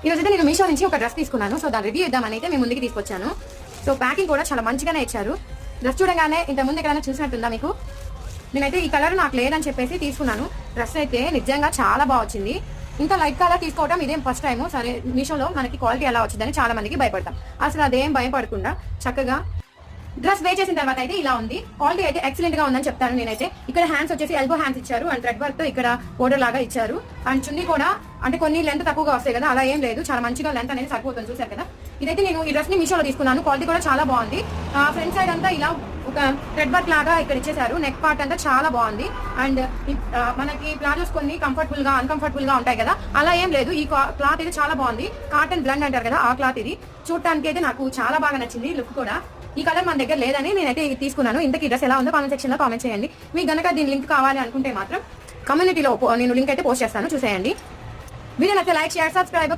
ఈరోజు అయితే నేను మీషో నుంచి ఒక డ్రెస్ తీసుకున్నాను. సో దాని రివ్యూ ఇద్దామని అయితే మేము ముందుకు తీసుకొచ్చాను. సో ప్యాకింగ్ కూడా చాలా మంచిగానే ఇచ్చారు. డ్రెస్ చూడగానే ఇంత ముందు ఎక్కడైనా చూసినట్టుందా మీకు? నేనైతే ఈ కలర్ నాకు లేదని చెప్పేసి తీసుకున్నాను. డ్రెస్ అయితే నిజంగా చాలా బాగా వచ్చింది. ఇంత లైట్ కలర్ తీసుకోవడం ఇదేం ఫస్ట్ టైము. సరే మీషోలో మనకి క్వాలిటీ ఎలా వచ్చిందని చాలా మందికి భయపడతాం. అసలు అదేం భయపడకుండా చక్కగా డ్రెస్ వే చేసిన తర్వాత అయితే ఇలా ఉంది. క్వాలిటీ అయితే ఎక్సలెంట్ గా ఉందని చెప్తాను నేనైతే. ఇక్కడ హ్యాండ్స్ వచ్చేసి ఎల్బో హ్యాండ్స్ ఇచ్చారు అండ్ థ్రెడ్ వర్క్ తో ఇక్కడ బోర్డర్ లాగా ఇచ్చారు. అండ్ చున్నీ కూడా అంటే కొన్ని లెంత్ తక్కువగా వస్తాయి కదా, అలా ఏం లేదు. చాలా మంచిగా లెంత్ అనేది సరిపోతుంది, చూసారు కదా. ఇదైతే నేను ఈ డ్రెస్ ని మీషోలో తీసుకున్నాను. క్వాలిటీ కూడా చాలా బాగుంది. ఫ్రంట్ సైడ్ అంతా ఇలా ఒక థ్రెడ్ వర్క్ లాగా ఇక్కడ ఇచ్చేసారు. నెక్ పార్ట్ అంతా చాలా బాగుంది. అండ్ మనకి ప్లాజోస్ కొన్ని కంఫర్టబుల్ గా అన్కంఫర్టబుల్ గా ఉంటాయి కదా, అలా ఏం లేదు. ఈ క్లాత్ అయితే చాలా బాగుంది. కాటన్ బ్లెండ్ అంటారు కదా, ఆ క్లాత్ ఇది. చూడటానికి అయితే నాకు చాలా బాగా నచ్చింది. లుక్ కూడా ఈ కలర్ మన దగ్గర లేదని నేనైతే తీసుకున్నాను. ఇంతకీ డ్రెస్ ఎలా ఉందో కామెంట్ సెక్షన్ లో కామెంట్ చేయండి. మీకు గనక దీని లింక్ కావాలి అనుకుంటే మాత్రం కమ్యూనిటీలో నేను లింక్ అయితే పోస్ట్ చేస్తాను, చూసేయండి. వీడియో నచ్చితే లైక్, షేర్, సబ్స్క్రైబ్.